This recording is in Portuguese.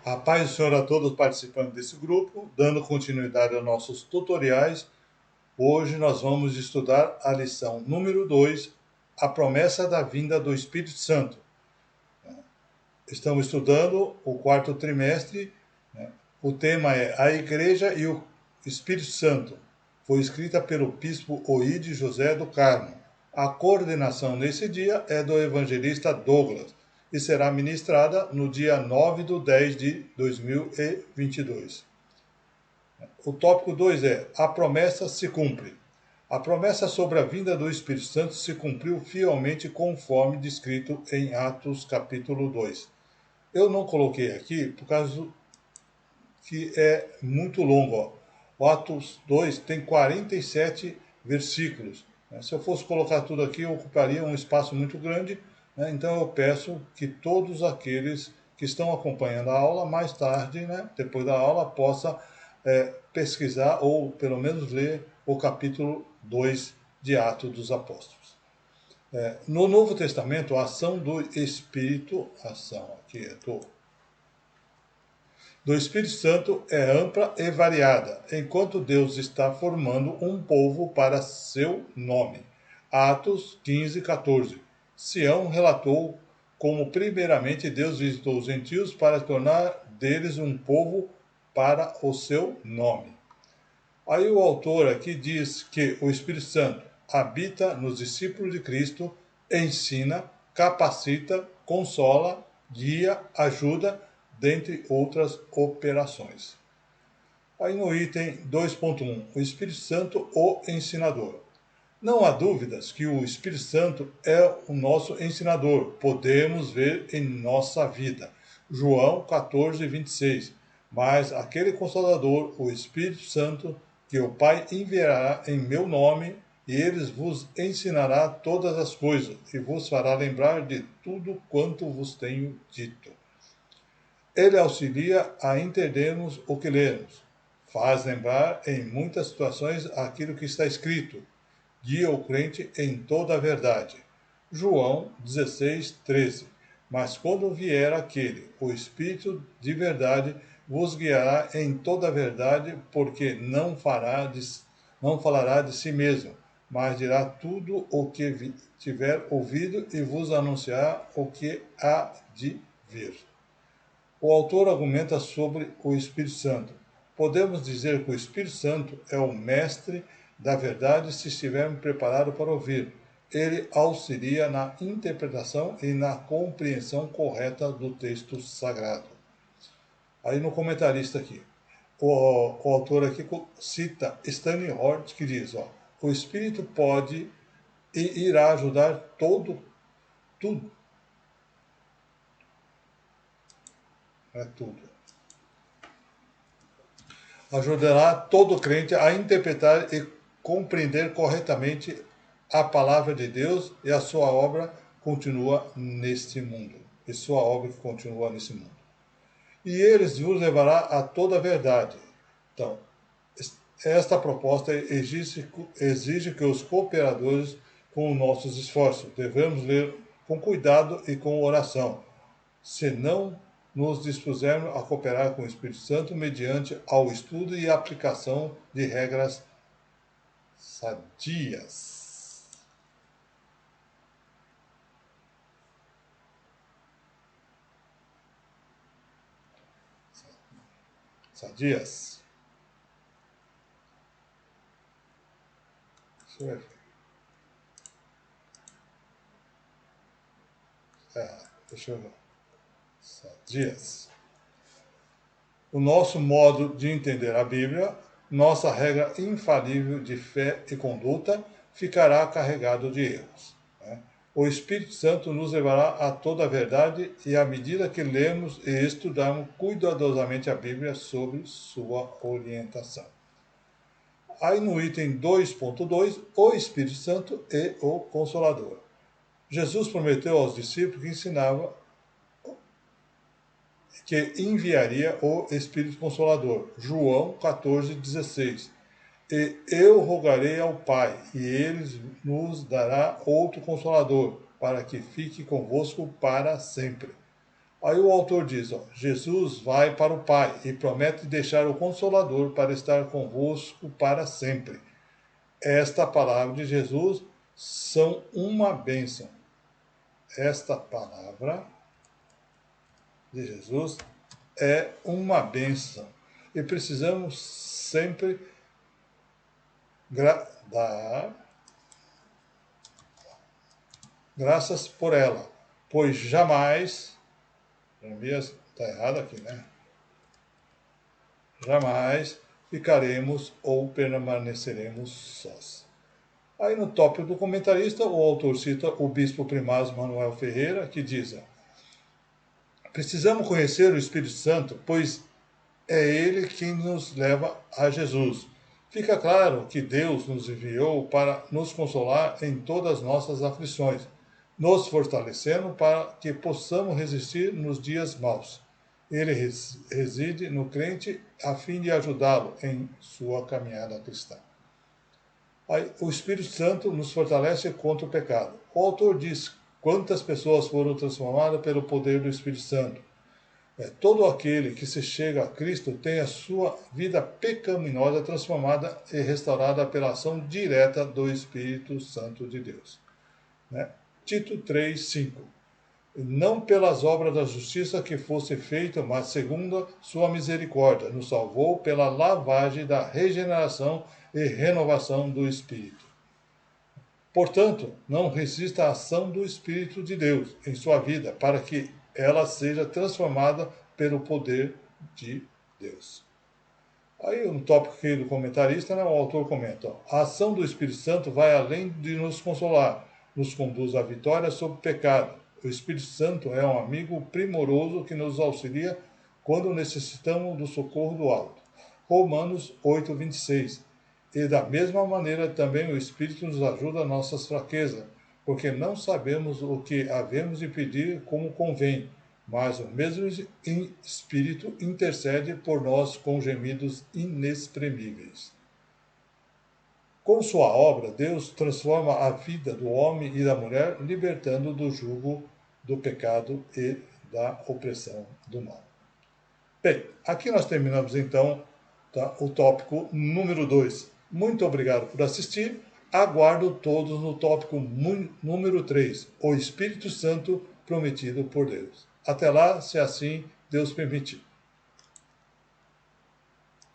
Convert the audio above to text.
A paz do Senhor a todos participantes desse grupo, dando continuidade aos nossos tutoriais. Hoje nós vamos estudar a lição número 2, a promessa da vinda do Espírito Santo. Estamos estudando o quarto trimestre, o tema é a Igreja e o Espírito Santo. Foi escrita pelo bispo Oide José do Carmo. A coordenação nesse dia é do evangelista Douglas e será ministrada no dia 9/10 de 2022. O tópico 2 é: a promessa se cumpre. A promessa sobre a vinda do Espírito Santo se cumpriu fielmente conforme descrito em Atos capítulo 2. Eu não coloquei aqui por causa que é muito longo. Ó. O Atos 2 tem 47 versículos. Se eu fosse colocar tudo aqui, eu ocuparia um espaço muito grande. Então eu peço que todos aqueles que estão acompanhando a aula, mais tarde, depois da aula, possa pesquisar ou pelo menos ler o capítulo 2 de Atos dos Apóstolos. No Novo Testamento, a ação do Espírito, do Espírito Santo é ampla e variada, enquanto Deus está formando um povo para seu nome. Atos 15:14. Sião relatou como primeiramente Deus visitou os gentios para tornar deles um povo para o seu nome. Aí o autor aqui diz que o Espírito Santo habita nos discípulos de Cristo, ensina, capacita, consola, guia, ajuda, dentre outras operações. Aí no item 2.1, o Espírito Santo, o ensinador. Não há dúvidas que o Espírito Santo é o nosso ensinador, podemos ver em nossa vida. João 14:26. Mas aquele Consolador, o Espírito Santo, que o Pai enviará em meu nome, e ele vos ensinará todas as coisas, e vos fará lembrar de tudo quanto vos tenho dito. Ele auxilia a entendermos o que lemos, faz lembrar em muitas situações aquilo que está escrito, guia o crente em toda a verdade. João 16:13. Mas quando vier aquele, o Espírito de verdade, vos guiará em toda a verdade, porque não falará de si mesmo, mas dirá tudo o que tiver ouvido e vos anunciará o que há de vir. O autor argumenta sobre o Espírito Santo. Podemos dizer que o Espírito Santo é o mestre da verdade se estivermos preparados para ouvir. Ele auxilia na interpretação e na compreensão correta do texto sagrado. Aí no comentarista aqui, o autor aqui cita Stanley Hort, que diz, o Espírito pode e irá ajudar tudo. É tudo. Ajudará todo crente a interpretar e compreender corretamente a palavra de Deus e a sua obra continua neste mundo. E sua obra continua nesse mundo. E eles vos levará a toda a verdade. Então, esta proposta exige que os cooperadores com nossos esforços devemos ler com cuidado e com oração, senão nos dispusermos a cooperar com o Espírito Santo mediante ao estudo e aplicação de regras sadias. Sadias. Isso deixa eu ver. Sadias. O nosso modo de entender a Bíblia, nossa regra infalível de fé e conduta, ficará carregado de erros. O Espírito Santo nos levará a toda a verdade e à medida que lemos e estudarmos cuidadosamente a Bíblia sobre sua orientação. Aí no item 2.2, o Espírito Santo e o Consolador. Jesus prometeu aos discípulos que ensinava que enviaria o Espírito Consolador. João 14:16. E eu rogarei ao Pai, e ele nos dará outro Consolador, para que fique convosco para sempre. Aí o autor diz, ó, Jesus vai para o Pai e promete deixar o Consolador para estar convosco para sempre. Esta palavra de Jesus são uma bênção. Esta palavra de Jesus é uma bênção. E precisamos sempre dar graças por ela, pois jamais, está errado aqui, né? Jamais ficaremos ou permaneceremos sós. Aí no tópico do comentarista, o autor cita o bispo primaz Manuel Ferreira, que diz: precisamos conhecer o Espírito Santo, pois é ele quem nos leva a Jesus. Fica claro que Deus nos enviou para nos consolar em todas as nossas aflições, nos fortalecendo para que possamos resistir nos dias maus. Ele reside no crente a fim de ajudá-lo em sua caminhada cristã. Aí, o Espírito Santo nos fortalece contra o pecado. O autor diz quantas pessoas foram transformadas pelo poder do Espírito Santo. Todo aquele que se chega a Cristo tem a sua vida pecaminosa transformada e restaurada pela ação direta do Espírito Santo de Deus. Tito 3:5. Não pelas obras da justiça que fosse feito, mas segundo sua misericórdia, nos salvou pela lavagem da regeneração e renovação do Espírito. Portanto, não resista à ação do Espírito de Deus em sua vida, para que ela seja transformada pelo poder de Deus. Aí, no tópico aqui do comentarista, o autor comenta: a ação do Espírito Santo vai além de nos consolar, nos conduz à vitória sobre o pecado. O Espírito Santo é um amigo primoroso que nos auxilia quando necessitamos do socorro do alto. Romanos 8:26. E da mesma maneira também o Espírito nos ajuda nas nossas fraquezas, porque não sabemos o que havemos de pedir como convém, mas o mesmo Espírito intercede por nós com gemidos inexprimíveis. Com sua obra, Deus transforma a vida do homem e da mulher, libertando do jugo do pecado e da opressão do mal. Bem, aqui nós terminamos então o tópico número 2. Muito obrigado por assistir. Aguardo todos no tópico número 3, o Espírito Santo prometido por Deus. Até lá, se assim Deus permitir.